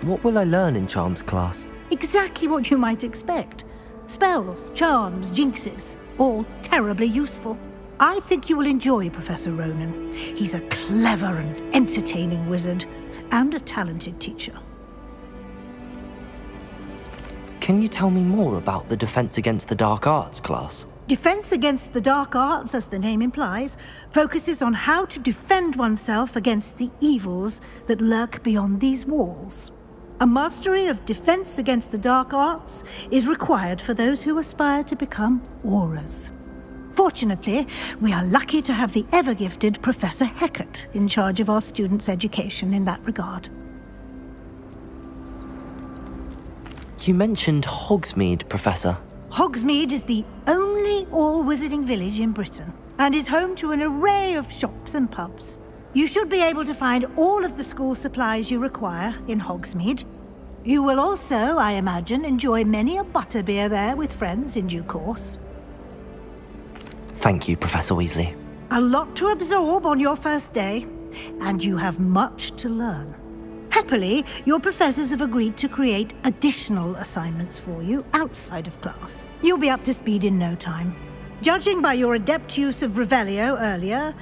What will I learn in charms class? Exactly what you might expect. Spells, charms, jinxes, all terribly useful. I think you will enjoy Professor Ronan. He's a clever and entertaining wizard, and a talented teacher. Can you tell me more about the Defense Against the Dark Arts class? Defense Against the Dark Arts, as the name implies, focuses on how to defend oneself against the evils that lurk beyond these walls. A mastery of Defense Against the Dark Arts is required for those who aspire to become auras. Fortunately, we are lucky to have the ever-gifted Professor Hecat in charge of our students' education in that regard. You mentioned Hogsmeade, Professor. Hogsmeade is the only all-wizarding village in Britain, and is home to an array of shops and pubs. You should be able to find all of the school supplies you require in Hogsmeade. You will also, I imagine, enjoy many a butterbeer there with friends in due course. Thank you, Professor Weasley. A lot to absorb on your first day, and you have much to learn. Happily, your professors have agreed to create additional assignments for you outside of class. You'll be up to speed in no time. Judging by your adept use of Revelio earlier,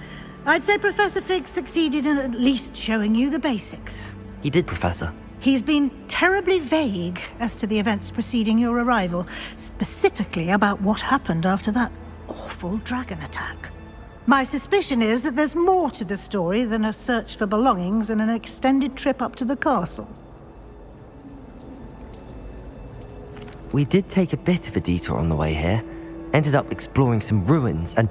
I'd say Professor Fig succeeded in at least showing you the basics. He did, Professor. He's been terribly vague as to the events preceding your arrival, specifically about what happened after that awful dragon attack. My suspicion is that there's more to the story than a search for belongings and an extended trip up to the castle. We did take a bit of a detour on the way here. Ended up exploring some ruins and...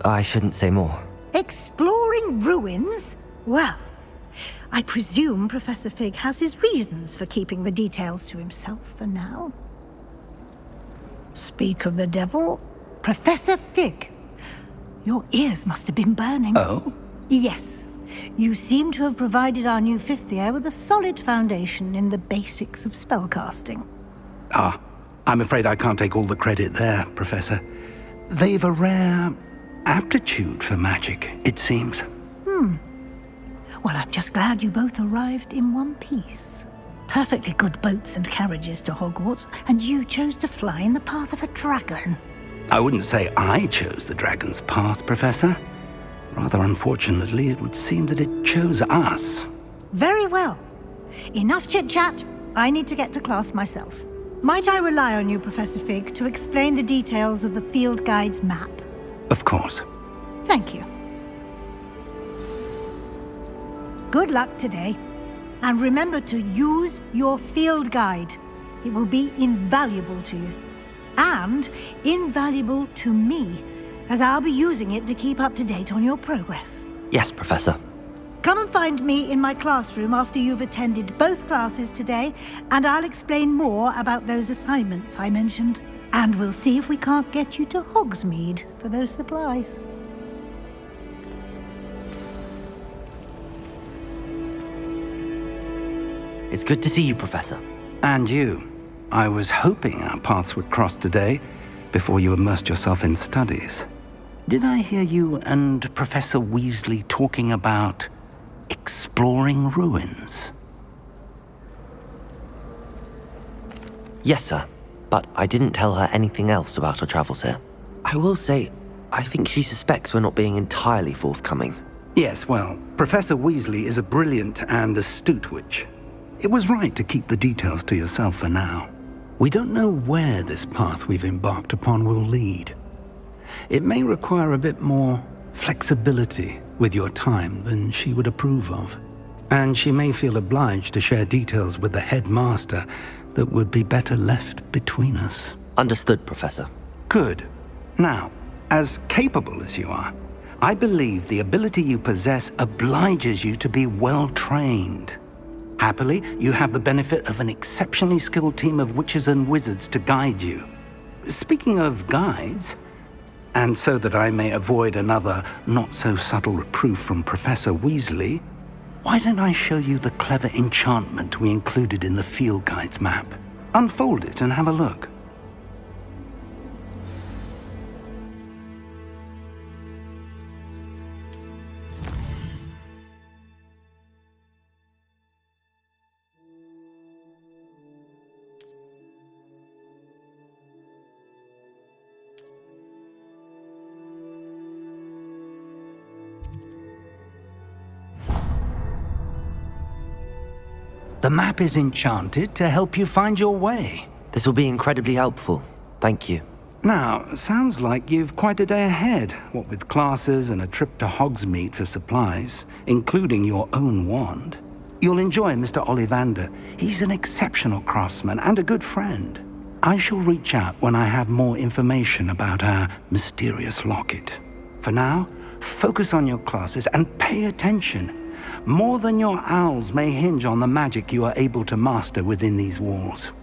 I shouldn't say more. Exploring ruins? Well, I presume Professor Fig has his reasons for keeping the details to himself for now. Speak of the devil, Professor Fig. Your ears must have been burning. Oh? Yes. You seem to have provided our new fifth year with a solid foundation in the basics of spellcasting. Ah, I'm afraid I can't take all the credit there, Professor. They've a rare aptitude for magic, it seems. Well, I'm just glad you both arrived in one piece. Perfectly good boats and carriages to Hogwarts, and you chose to fly in the path of a dragon. I wouldn't say I chose the dragon's path, Professor. Rather unfortunately, it would seem that it chose us. Very well. Enough chit-chat. I need to get to class myself. Might I rely on you, Professor Fig, to explain the details of the field guide's map? Of course. Thank you. Good luck today. And remember to use your field guide. It will be invaluable to you. And invaluable to me, as I'll be using it to keep up to date on your progress. Yes, Professor. Come and find me in my classroom after you've attended both classes today, and I'll explain more about those assignments I mentioned. And we'll see if we can't get you to Hogsmeade for those supplies. It's good to see you, Professor. And you. I was hoping our paths would cross today, before you immersed yourself in studies. Did I hear you and Professor Weasley talking about exploring ruins? Yes, sir. But I didn't tell her anything else about our travels here. I will say, I think she suspects we're not being entirely forthcoming. Yes, well, Professor Weasley is a brilliant and astute witch. It was right to keep the details to yourself for now. We don't know where this path we've embarked upon will lead. It may require a bit more flexibility with your time than she would approve of. And she may feel obliged to share details with the headmaster that would be better left between us. Understood, Professor. Good. Now, as capable as you are, I believe the ability you possess obliges you to be well trained. Happily, you have the benefit of an exceptionally skilled team of witches and wizards to guide you. Speaking of guides, and so that I may avoid another not-so-subtle reproof from Professor Weasley, why don't I show you the clever enchantment we included in the field guide's map? Unfold it and have a look. The map is enchanted to help you find your way. This will be incredibly helpful. Thank you. Now, sounds like you've quite a day ahead, what with classes and a trip to Hogsmeade for supplies, including your own wand. You'll enjoy Mr. Ollivander. He's an exceptional craftsman and a good friend. I shall reach out when I have more information about our mysterious locket. For now, focus on your classes and pay attention. More than your owls may hinge on the magic you are able to master within these walls.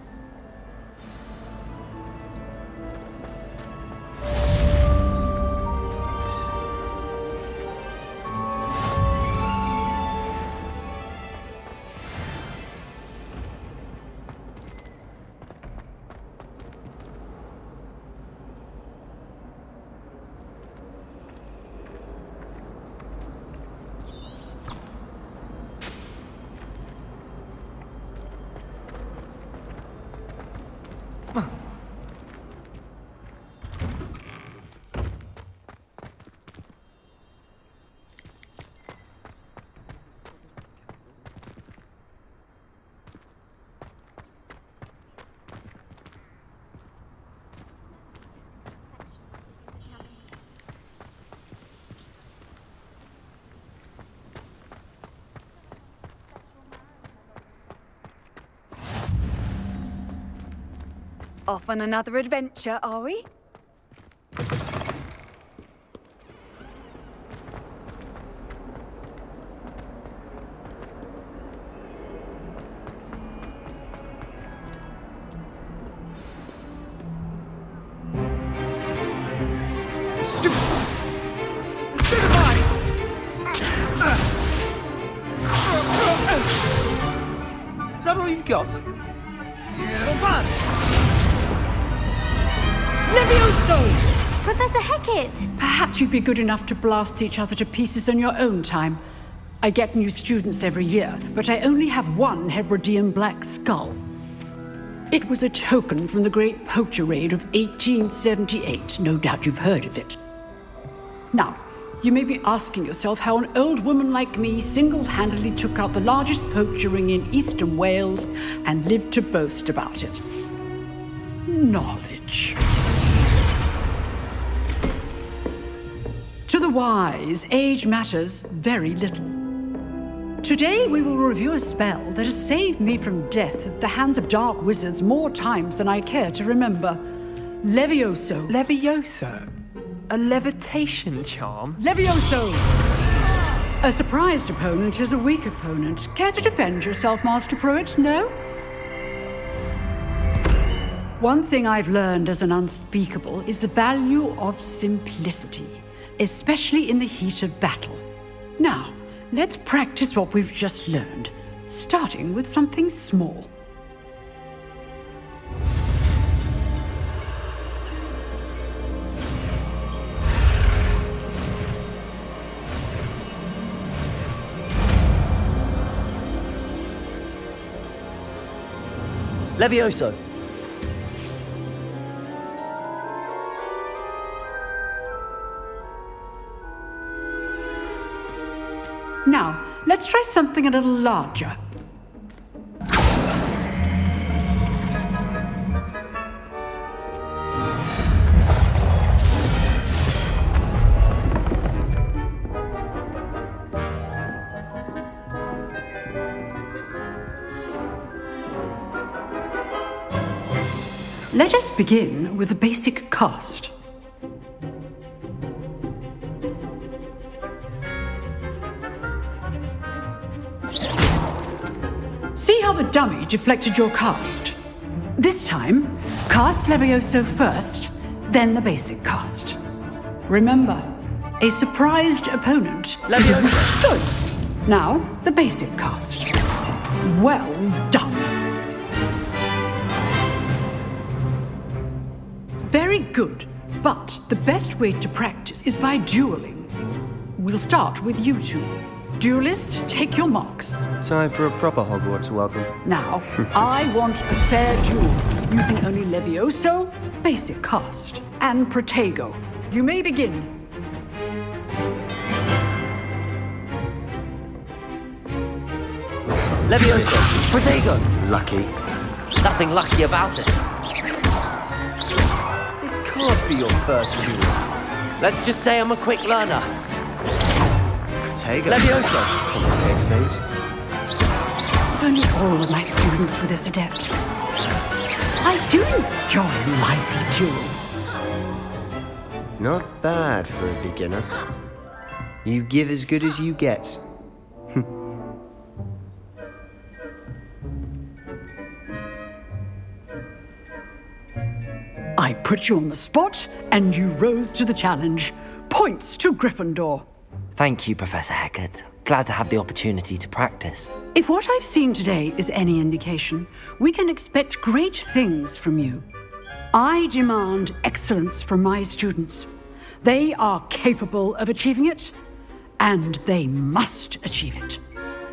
Off on another adventure, are we? Is that all you've got? Levioso! Professor Hecat! Perhaps you'd be good enough to blast each other to pieces on your own time. I get new students every year, but I only have one Hebridean black skull. It was a token from the Great Poacher Raid of 1878. No doubt you've heard of it. Now, you may be asking yourself how an old woman like me single-handedly took out the largest poacher ring in eastern Wales and lived to boast about it. Knowledge. To the wise, age matters very little. Today we will review a spell that has saved me from death at the hands of dark wizards more times than I care to remember. Levioso. Levioso? A levitation charm? Levioso! A surprised opponent is a weak opponent. Care to defend yourself, Master Pruitt? No? One thing I've learned as an unspeakable is the value of simplicity, especially in the heat of battle. Now, let's practice what we've just learned, starting with something small. Levioso. Now, let's try something a little larger. Let us begin with the basic cast. See how the dummy deflected your cast? This time, cast Levioso first, then the basic cast. Remember, a surprised opponent is a weak foot. Now, the basic cast. Well done. Very good, but the best way to practice is by dueling. We'll start with you two. Duelists, take your marks. Time for a proper Hogwarts welcome. Now, I want a fair duel, using only Levioso, basic cast, and Protego. You may begin. Levioso! Protego! Lucky. Nothing lucky about it. This can't be your first duel. Let's just say I'm a quick learner. Protego. Levioso! Complicates things. If only all of my students were this adept. I do enjoy a lively duel. Not bad for a beginner. You give as good as you get. I put you on the spot, and you rose to the challenge. Points to Gryffindor. Thank you, Professor Hecat. Glad to have the opportunity to practice. If what I've seen today is any indication, we can expect great things from you. I demand excellence from my students. They are capable of achieving it, and they must achieve it.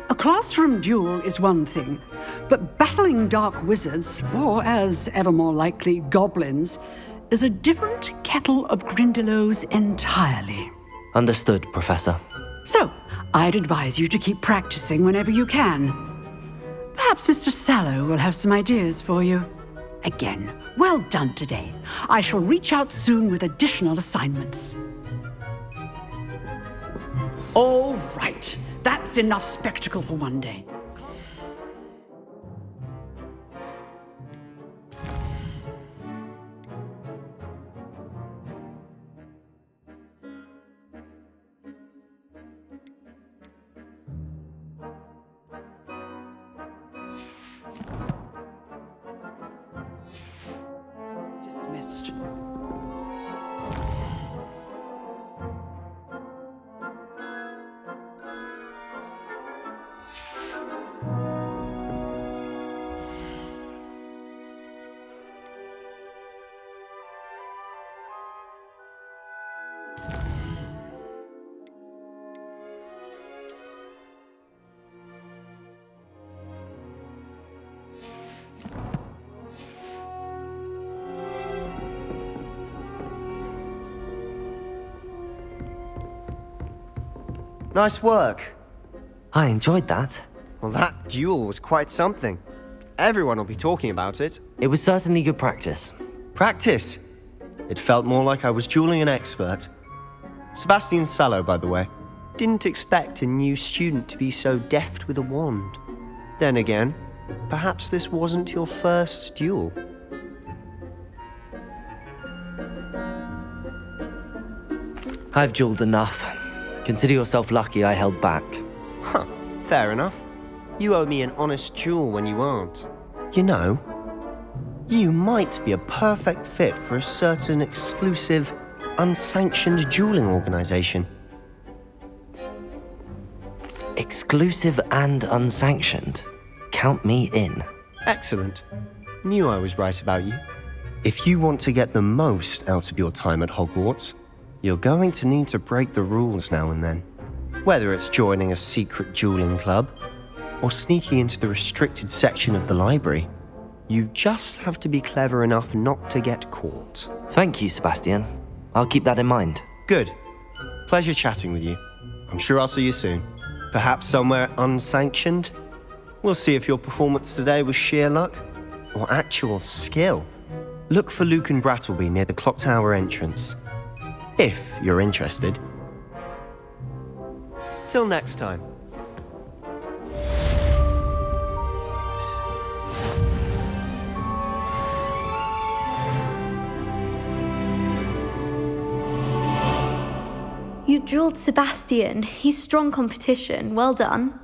A classroom duel is one thing, but battling dark wizards, or as ever more likely, goblins, is a different kettle of Grindylows entirely. Understood, Professor. So, I'd advise you to keep practicing whenever you can. Perhaps Mr. Sallow will have some ideas for you. Again, well done today. I shall reach out soon with additional assignments. All right, that's enough spectacle for one day. Dismissed. Nice work. I enjoyed that. Well, that duel was quite something. Everyone will be talking about it. It was certainly good practice. Practice. It felt more like I was dueling an expert. Sebastian Sallow, by the way. Didn't expect a new student to be so deft with a wand. Then again, perhaps this wasn't your first duel. I've dueled enough. Consider yourself lucky I held back. Huh, fair enough. You owe me an honest duel when you aren't. You know, you might be a perfect fit for a certain exclusive, unsanctioned dueling organization. Exclusive and unsanctioned. Count me in. Excellent. Knew I was right about you. If you want to get the most out of your time at Hogwarts, you're going to need to break the rules now and then. Whether it's joining a secret dueling club, or sneaking into the restricted section of the library, you just have to be clever enough not to get caught. Thank you, Sebastian. I'll keep that in mind. Good. Pleasure chatting with you. I'm sure I'll see you soon. Perhaps somewhere unsanctioned? We'll see if your performance today was sheer luck or actual skill. Look for Luke and Brattleby near the clock tower entrance. If you're interested. Till next time. You dueled Sebastian. He's strong competition. Well done.